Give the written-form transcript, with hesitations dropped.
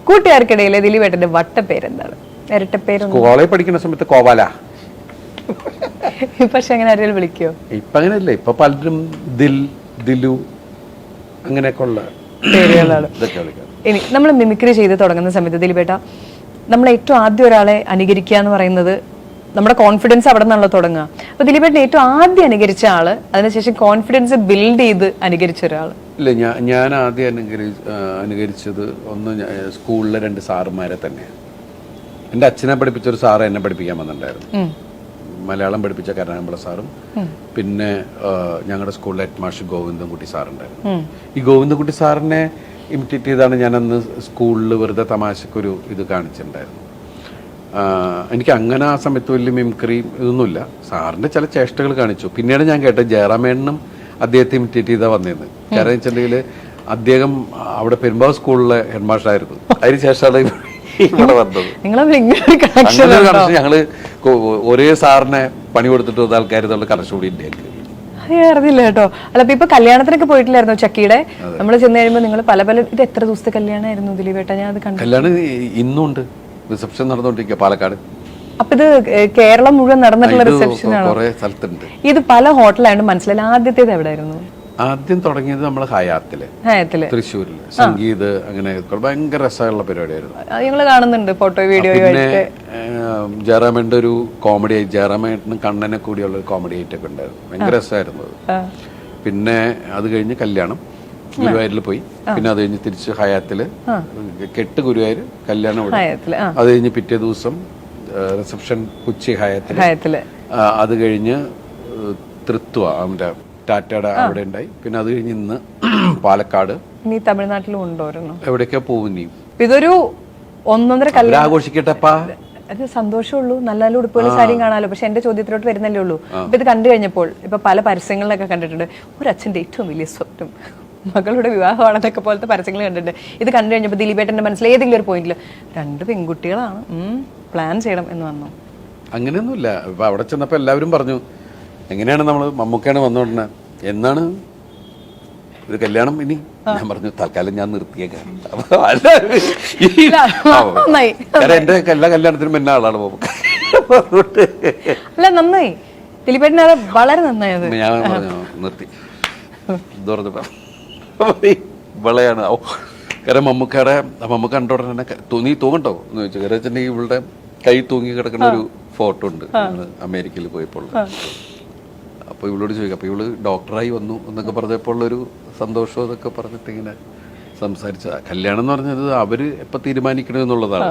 കൂട്ടുകാർക്കിടയിലെ ദിലീപേട്ടന്റെ വട്ടപ്പേരെന്താണ്? ഇരട്ടപ്പേര് college പഠിക്കുന്ന സമയത്ത് കോവാല. പക്ഷെ അങ്ങനെ ആരെങ്കിലും വിളിക്കോ? ഇപ്പൊ അങ്ങനെയല്ല, ഇപ്പൊ പലരും ദിൽ, ദിലു അങ്ങനെയൊക്കെ ഉള്ള പേരുകളാണ്. ഇതൊക്കെ വിളിക്കാം. ഇനി നമ്മൾ മിമിക്രി ചെയ്ത് തുടങ്ങുന്ന സമയത്ത് ദിലീപേട്ട, നമ്മൾ ഏറ്റവും ആദ്യം ഒരാളെ അനുകരിക്കുക എന്ന് പറയുന്നത് നമ്മുടെ കോൺഫിഡൻസ് അവിടെ നിന്നാണല്ലോ തുടങ്ങുക. അപ്പൊ ദിലീപേട്ടൻ ഏറ്റവും ആദ്യം അനുകരിച്ച ആള്, അതിനുശേഷം കോൺഫിഡൻസ് ബിൽഡ് ചെയ്ത് അനുകരിച്ച ഒരാള്? ഇല്ല, ഞാൻ ആദ്യം അനുകരിച്ചത് ഒന്ന് സ്കൂളിലെ 2 സാറുമാരെ തന്നെയാണ്. എൻ്റെ അച്ഛനെ പഠിപ്പിച്ചൊരു സാറ് എന്നെ പഠിപ്പിക്കാൻ വന്നിട്ടുണ്ടായിരുന്നു. മലയാളം പഠിപ്പിച്ച കരുനാഗപ്പള്ളി സാറും പിന്നെ ഞങ്ങളുടെ സ്കൂളിലെ ഹെഡ് മാസ്റ്റർ ഗോവിന്ദൻകുട്ടി സാറുണ്ടായിരുന്നു. ഈ ഗോവിന്ദൻകുട്ടി സാറിനെ ഇമിറ്റേറ്റ് ചെയ്താണ് ഞാൻ അന്ന് സ്കൂളിൽ വെറുതെ തമാശക്കൊരു ഇത് കാണിച്ചിട്ടുണ്ടായിരുന്നു. എനിക്ക് അങ്ങനെ ആ സമയത്ത് വലിയ മിമിക്രി ഇതൊന്നുമില്ല. സാറിന്റെ ചില ചേഷ്ടകൾ കാണിച്ചു. പിന്നീട് ഞാൻ കേട്ടത് ജയറാമേണ്ണനും അദ്ദേഹത്തെ ഇമിറ്റേറ്റ് ചെയ്താൽ വന്നേന്ന്. കാരണം വെച്ചിട്ടുണ്ടെങ്കിൽ അദ്ദേഹം അവിടെ പെരുമ്പാവൂർ സ്കൂളിലെ ഹെഡ് മാസ്റ്റർ ആയിരുന്നു. അതിനുശേഷമാണ് ഇവിടെ വന്നത്. ഞങ്ങള് ഒരേ സാറിനെ പണി കൊടുത്തിട്ട് വന്ന ആൾക്കാർ കണക്ഷൻ കൂടി ഉണ്ട്. അറിഞ്ഞില്ല കേട്ടോ. അല്ല, ഇപ്പൊ കല്യാണത്തിനൊക്കെ പോയിട്ടില്ലായിരുന്നു ചക്കിയുടെ? നമ്മൾ ചെന്ന് കഴിയുമ്പോൾ നിങ്ങൾ പല ഇത് എത്ര ദിവസത്തെ കല്യാണമായിരുന്നു ദിലീപേട്ട? ഞാൻ അത് കണ്ടു. കല്യാണം ഇന്നുണ്ട്, റിസപ്ഷൻ നടന്നുകൊണ്ടിരിക്കുക പാലക്കാട്. അപ്പൊ ഇത് കേരളം മുഴുവൻ നടന്നിട്ടുള്ള റിസപ്ഷൻ ആണ്? കുറെ സ്ഥലത്തുണ്ട്. ഇത് പല ഹോട്ടലായതുകൊണ്ട് മനസ്സിലായില്ല. ആദ്യത്തേത് എവിടെയായിരുന്നു? ആദ്യം തുടങ്ങിയത് നമ്മള് ഹയാത്തില് തൃശ്ശൂരില്. സംഗീത് അങ്ങനെ ഭയങ്കര രസമുള്ള പരിപാടിയായിരുന്നു. ഞങ്ങള് കാണുന്നുണ്ട് ഫോട്ടോ വീഡിയോ. പിന്നെ ജയറാമേന്റെ ഒരു കോമഡി ആയിട്ട്, ജയറാമേട്ടനും കണ്ണനെ കൂടിയുള്ള ഒരു കോമഡി ആയിട്ടൊക്കെ ഉണ്ടായിരുന്നു. ഭയങ്കര രസമായിരുന്നു അത്. പിന്നെ അത് കഴിഞ്ഞ് കല്യാണം ഗുരുവായൂരിൽ പോയി. പിന്നെ അത് കഴിഞ്ഞ് തിരിച്ച് ഹയാത്തില് കെട്ട് ഗുരുവായൂർ, കല്യാണം ഇവിടെ. അത് കഴിഞ്ഞ് പിറ്റേ ദിവസം റിസപ്ഷൻ കൊച്ചി ഹയാത്തില്. അത് കഴിഞ്ഞ് തൃത്വ അവന്റെ ടാറ്റയുടെ അവിടെ ഉണ്ടായി. പിന്നെ അത് കഴിഞ്ഞ് ഇന്ന് പാലക്കാട്. ഇനി തമിഴ്നാട്ടിലും ഉണ്ടോ? എവിടേക്കാ പോകും നീ? ഇതൊരു 1.5 കല്യാണം ആഘോഷിക്കട്ടെപ്പാ. അത് സന്തോഷമുള്ളൂ. നല്ല നല്ല ഉടുപ്പുകളും സാരിയും കാണാലോ. പക്ഷെ എന്റെ ചോദ്യത്തിലോട്ട് വരുന്നല്ലേ ഉള്ളൂ. അപ്പൊ ഇത് കണ്ടു കഴിഞ്ഞപ്പോൾ ഇപ്പൊ പല പരസ്യങ്ങളിലൊക്കെ കണ്ടിട്ടുണ്ട്, ഒരു അച്ഛന്റെ ഏറ്റവും വലിയ സ്വപ്നം മകളുടെ വിവാഹമാണെന്നൊക്കെ പോലത്തെ പരസ്യങ്ങൾ കണ്ടിട്ടുണ്ട്. ഇത് കണ്ടു കഴിഞ്ഞപ്പോൾ ദിലീപേട്ടന്റെ മനസ്സിൽ ഏതെങ്കിലും ഒരു പോയിന്റിൽ 2 പെൺകുട്ടികളാണ്, പ്ലാൻ ചെയ്യണം എന്ന് വന്നോ? അങ്ങനെയൊന്നുമില്ല. ഇപ്പൊ അവിടെ ചെന്നപ്പോ എല്ലാവരും പറഞ്ഞു, എങ്ങനെയാണ് നമ്മള് മമ്മൂക്കയാണ് വന്നോണ്ടേ, എന്നാണ് ഒരു കല്യാണം ഇനി? ഞാൻ പറഞ്ഞു തൽക്കാലം ഞാൻ നിർത്തിയേക്കാം. എന്റെ എല്ലാ കല്യാണത്തിനും എന്നെ ആളാണ് മമ്മൂക്ക. അല്ല, നന്നായി ദിലീപേട്ടൻ, അത് വളരെ നന്നായി. ഞാൻ പറഞ്ഞു നിർത്തി. ഇവളെയാണ് കാരണം മമ്മൂക്ക കണ്ട ഉടനെ നീ തൂങ്ങണ്ടോ എന്ന് ചോദിച്ചു. കാരണം വെച്ചിട്ടുണ്ടെങ്കിൽ ഇവളുടെ കൈ തൂങ്ങി കിടക്കുന്ന ഒരു ഫോട്ടോ ഉണ്ട് അമേരിക്കയിൽ പോയപ്പോൾ. അപ്പൊ ഇവളോട് ചോദിക്കും. അപ്പൊ ഇവള് ഡോക്ടറായി വന്നു എന്നൊക്കെ പറഞ്ഞപ്പോൾ ഒരു സന്തോഷം എന്നൊക്കെ പറഞ്ഞിട്ട് ഇങ്ങനെ സംസാരിച്ച. കല്യാണം എന്ന് പറഞ്ഞത് അവര് എപ്പൊ തീരുമാനിക്കണമെന്നുള്ളതാണ്.